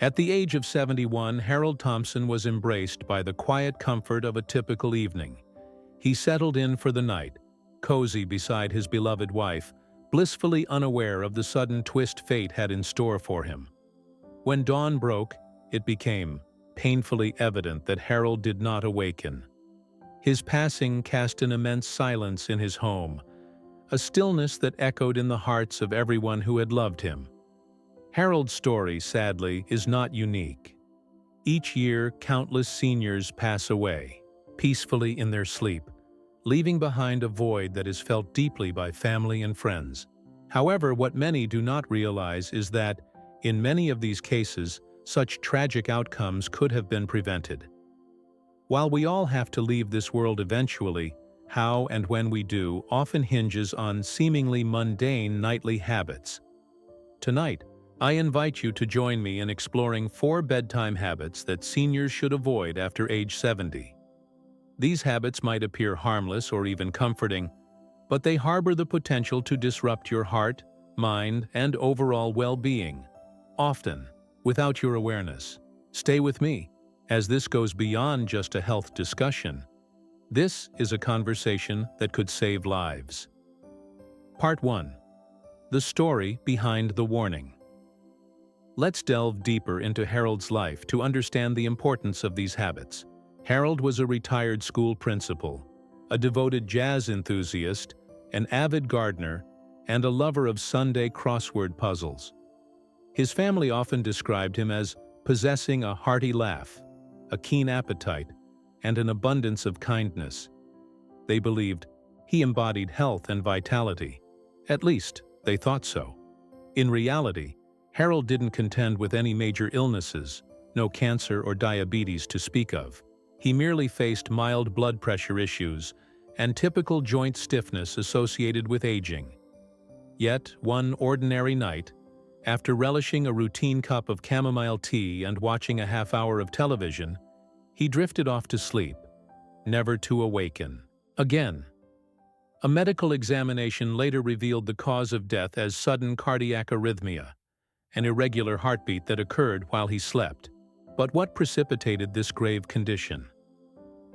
At the age of 71, Harold Thompson was embraced by the quiet comfort of a typical evening. He settled in for the night, cozy beside his beloved wife, blissfully unaware of the sudden twist fate had in store for him. When dawn broke, it became painfully evident that Harold did not awaken. His passing cast an immense silence in his home, a stillness that echoed in the hearts of everyone who had loved him. Harold's story, sadly, is not unique. Each year, countless seniors pass away, peacefully in their sleep, leaving behind a void that is felt deeply by family and friends. However, what many do not realize is that, in many of these cases, such tragic outcomes could have been prevented. While we all have to leave this world eventually, how and when we do often hinges on seemingly mundane nightly habits. Tonight, I invite you to join me in exploring 4 bedtime habits that seniors should avoid after age 70. These habits might appear harmless or even comforting, but they harbor the potential to disrupt your heart, mind, and overall well-being, often without your awareness. Stay with me, as this goes beyond just a health discussion. This is a conversation that could save lives. Part 1. The story behind the warning. Let's delve deeper into Harold's life to understand the importance of these habits. Harold was a retired school principal, a devoted jazz enthusiast, an avid gardener, and a lover of Sunday crossword puzzles. His family often described him as possessing a hearty laugh, a keen appetite, and an abundance of kindness. They believed he embodied health and vitality. At least, they thought so. In reality, Harold didn't contend with any major illnesses, no cancer or diabetes to speak of. He merely faced mild blood pressure issues and typical joint stiffness associated with aging. Yet, one ordinary night, after relishing a routine cup of chamomile tea and watching a half-hour of television, he drifted off to sleep, never to awaken again. A medical examination later revealed the cause of death as sudden cardiac arrhythmia, an irregular heartbeat that occurred while he slept. But what precipitated this grave condition?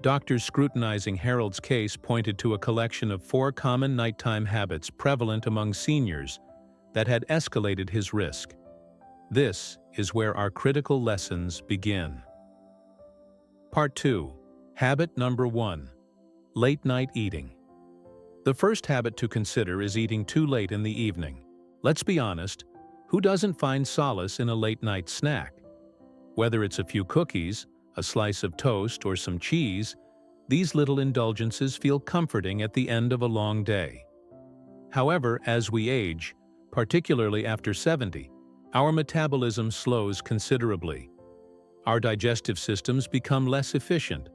Doctors scrutinizing Harold's case pointed to a collection of 4 common nighttime habits prevalent among seniors that had escalated his risk. This is where our critical lessons begin. Part 2. Habit number 1. Late-night eating. The first habit to consider is eating too late in the evening. Let's be honest, who doesn't find solace in a late-night snack? Whether it's a few cookies, a slice of toast, or some cheese, these little indulgences feel comforting at the end of a long day. However, as we age, particularly after 70, our metabolism slows considerably. Our digestive systems become less efficient,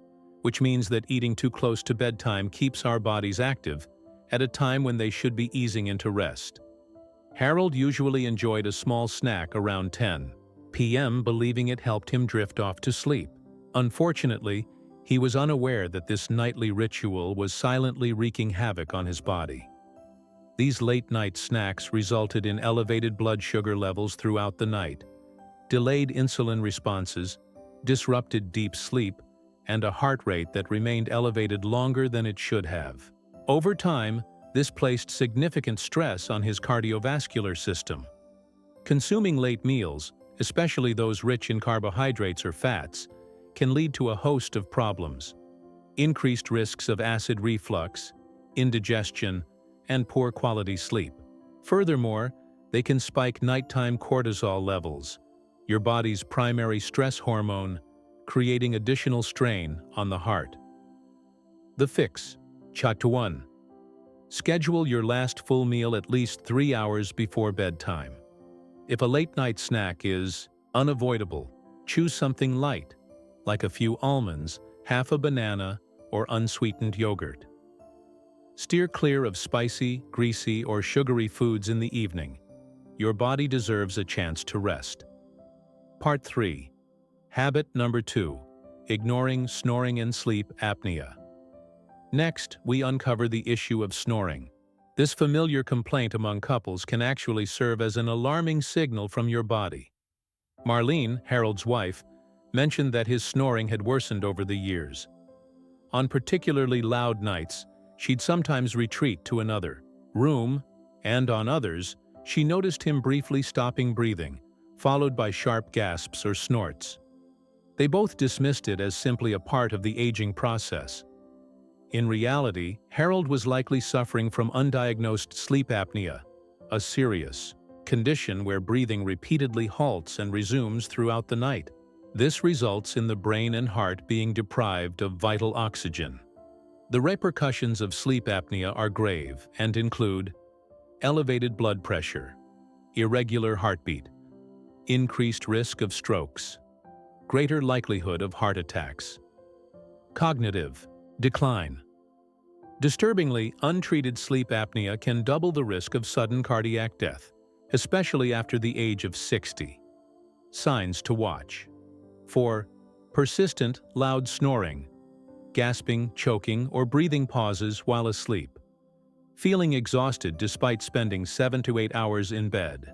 which means that eating too close to bedtime keeps our bodies active at a time when they should be easing into rest. Harold usually enjoyed a small snack around 10 p.m., believing it helped him drift off to sleep. Unfortunately, he was unaware that this nightly ritual was silently wreaking havoc on his body. These late-night snacks resulted in elevated blood sugar levels throughout the night, delayed insulin responses, disrupted deep sleep, and a heart rate that remained elevated longer than it should have. Over time, this placed significant stress on his cardiovascular system. Consuming late meals, especially those rich in carbohydrates or fats, can lead to a host of problems: increased risks of acid reflux, indigestion, and poor quality sleep. Furthermore, they can spike nighttime cortisol levels, your body's primary stress hormone, creating additional strain on the heart. The fix. Chapter 1. Schedule your last full meal at least 3 hours before bedtime. If a late-night snack is unavoidable, choose something light, like a few almonds, half a banana, or unsweetened yogurt. Steer clear of spicy, greasy, or sugary foods in the evening. Your body deserves a chance to rest. Part 3. Habit number 2. Ignoring snoring and sleep apnea. Next, we uncover the issue of snoring. This familiar complaint among couples can actually serve as an alarming signal from your body. Marlene, Harold's wife, mentioned that his snoring had worsened over the years. On particularly loud nights, she'd sometimes retreat to another room, and on others, she noticed him briefly stopping breathing, followed by sharp gasps or snorts. They both dismissed it as simply a part of the aging process. In reality, Harold was likely suffering from undiagnosed sleep apnea, a serious condition where breathing repeatedly halts and resumes throughout the night. This results in the brain and heart being deprived of vital oxygen. The repercussions of sleep apnea are grave and include elevated blood pressure, irregular heartbeat, increased risk of strokes, greater likelihood of heart attacks, cognitive decline. Disturbingly, untreated sleep apnea can double the risk of sudden cardiac death, especially after the age of 60. Signs to watch. 4. Persistent, loud snoring, gasping, choking, or breathing pauses while asleep. Feeling exhausted despite spending 7 to 8 hours in bed.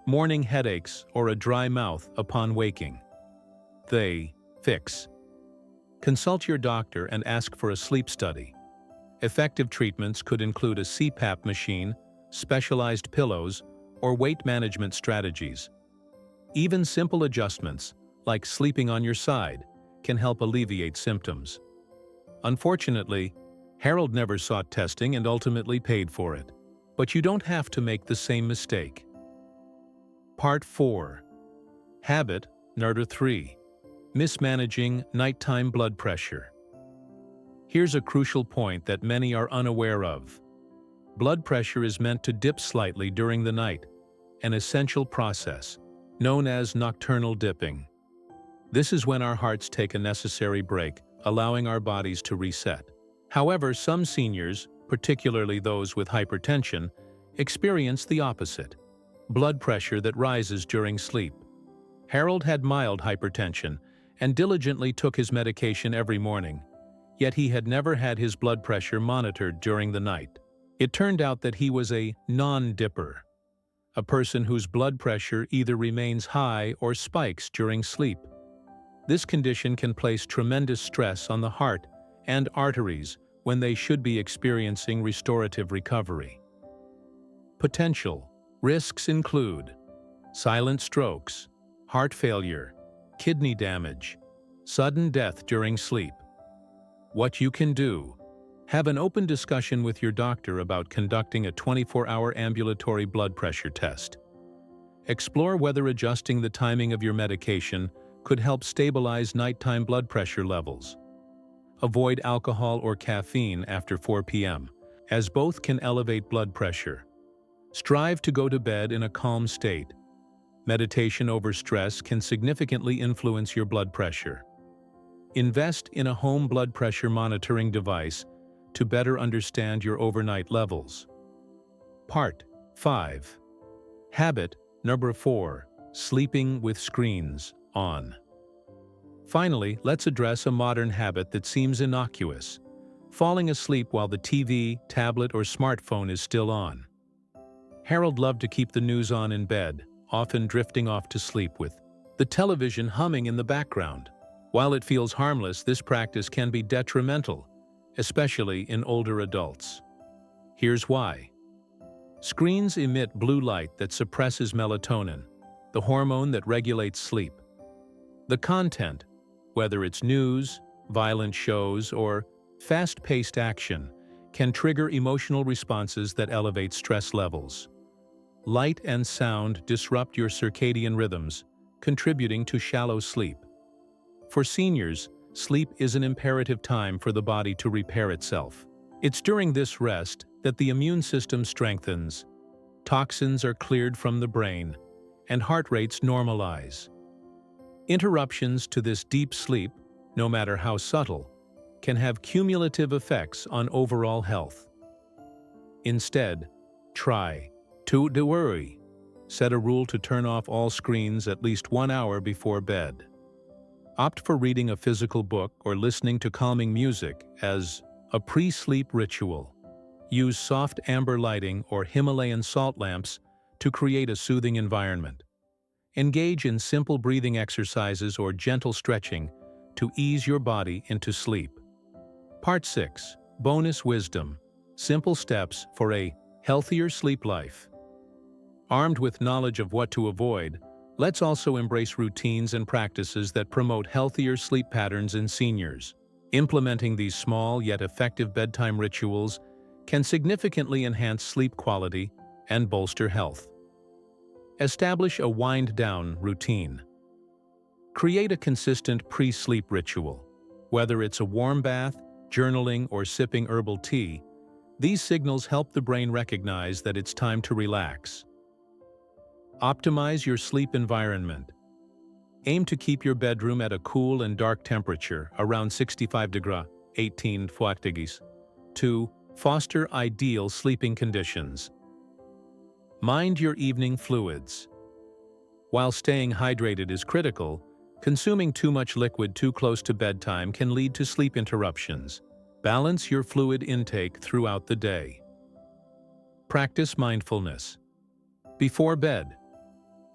Morning headaches or a dry mouth upon waking. Fix. Consult your doctor and ask for a sleep study. Effective treatments could include a CPAP machine, specialized pillows, or weight management strategies. Even simple adjustments, like sleeping on your side, can help alleviate symptoms. Unfortunately, Harold never sought testing and ultimately paid for it. But you don't have to make the same mistake. Part 4. Habit Number 3. Mismanaging nighttime blood pressure. Here's a crucial point that many are unaware of. Blood pressure is meant to dip slightly during the night, an essential process, known as nocturnal dipping. This is when our hearts take a necessary break, allowing our bodies to reset. However, some seniors, particularly those with hypertension, experience the opposite: blood pressure that rises during sleep. Harold had mild hypertension and diligently took his medication every morning, yet he had never had his blood pressure monitored during the night. It turned out that he was a non-dipper, a person whose blood pressure either remains high or spikes during sleep. This condition can place tremendous stress on the heart and arteries when they should be experiencing restorative recovery. Potential risks include silent strokes, heart failure, kidney damage, sudden death during sleep. What you can do: have an open discussion with your doctor about conducting a 24-hour ambulatory blood pressure test. Explore whether adjusting the timing of your medication could help stabilize nighttime blood pressure levels. Avoid alcohol or caffeine after 4 p.m., as both can elevate blood pressure. Strive to go to bed in a calm state. Meditation over stress can significantly influence your blood pressure. Invest in a home blood pressure monitoring device to better understand your overnight levels. Part 5. Habit Number 4. Sleeping with screens on. Finally, let's address a modern habit that seems innocuous: falling asleep while the TV, tablet, or smartphone is still on. Harold loved to keep the news on in bed, often drifting off to sleep with the television humming in the background. While it feels harmless, this practice can be detrimental, especially in older adults. Here's why. Screens emit blue light that suppresses melatonin, the hormone that regulates sleep. The content, whether it's news, violent shows, or fast-paced action, can trigger emotional responses that elevate stress levels. Light and sound disrupt your circadian rhythms, contributing to shallow sleep. For seniors, sleep is an imperative time for the body to repair itself. It's during this rest that the immune system strengthens, toxins are cleared from the brain, and heart rates normalize. Interruptions to this deep sleep, no matter how subtle, can have cumulative effects on overall health. Instead, try to worry. Set a rule to turn off all screens at least 1 hour before bed. Opt for reading a physical book or listening to calming music as a pre-sleep ritual. Use soft amber lighting or Himalayan salt lamps to create a soothing environment. Engage in simple breathing exercises or gentle stretching to ease your body into sleep. Part 6. Bonus Wisdom. Simple steps for a healthier sleep life. Armed with knowledge of what to avoid, let's also embrace routines and practices that promote healthier sleep patterns in seniors. Implementing these small yet effective bedtime rituals can significantly enhance sleep quality and bolster health. Establish a wind-down routine. Create a consistent pre-sleep ritual. Whether it's a warm bath, journaling, or sipping herbal tea, these signals help the brain recognize that it's time to relax. Optimize your sleep environment. Aim to keep your bedroom at a cool and dark temperature, around 65 degrees, 18 degrees, to foster ideal sleeping conditions. Mind your evening fluids. While staying hydrated is critical, consuming too much liquid too close to bedtime can lead to sleep interruptions. Balance your fluid intake throughout the day. Practice mindfulness. Before bed,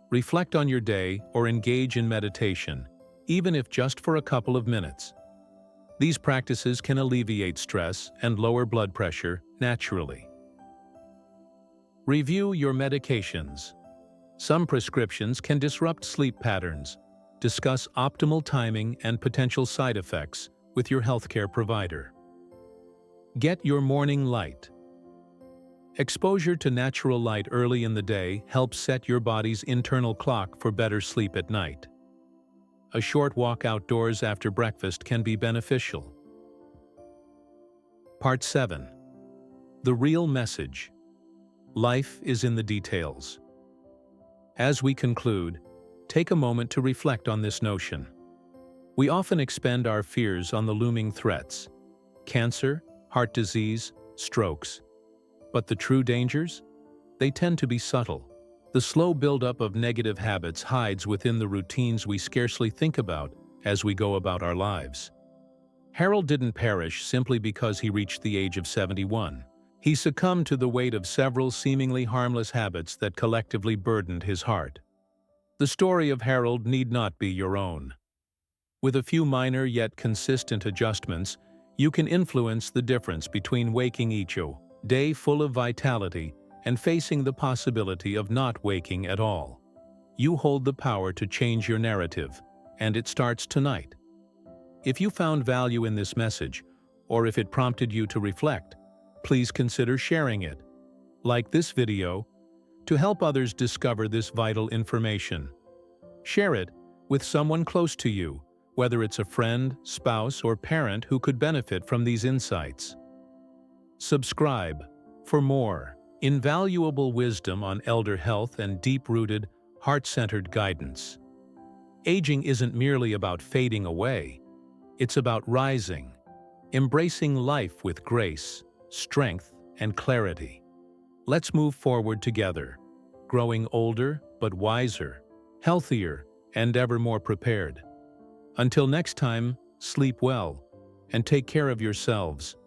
reflect on your day or engage in meditation, even if just for a couple of minutes. These practices can alleviate stress and lower blood pressure naturally. Review your medications. Some prescriptions can disrupt sleep patterns. Discuss optimal timing and potential side effects with your healthcare provider. Get your morning light. Exposure to natural light early in the day helps set your body's internal clock for better sleep at night. A short walk outdoors after breakfast can be beneficial. Part 7. The real message. Life is in the details. As we conclude, take a moment to reflect on this notion. We often expend our fears on the looming threats: cancer, heart disease, strokes. But the true dangers? They tend to be subtle. The slow buildup of negative habits hides within the routines we scarcely think about as we go about our lives. Harold didn't perish simply because he reached the age of 71. He succumbed to the weight of several seemingly harmless habits that collectively burdened his heart. The story of Harold need not be your own. With a few minor yet consistent adjustments, you can influence the difference between waking each day full of vitality and facing the possibility of not waking at all. You hold the power to change your narrative, and it starts tonight. If you found value in this message, or if it prompted you to reflect, please consider sharing it. Like this video to help others discover this vital information. Share it with someone close to you, whether it's a friend, spouse, or parent who could benefit from these insights. Subscribe for more invaluable wisdom on elder health and deep-rooted, heart-centered guidance. Aging isn't merely about fading away. It's about rising, embracing life with grace, strength, and clarity. Let's move forward together, growing older but wiser, healthier, and ever more prepared. Until next time, sleep well and take care of yourselves.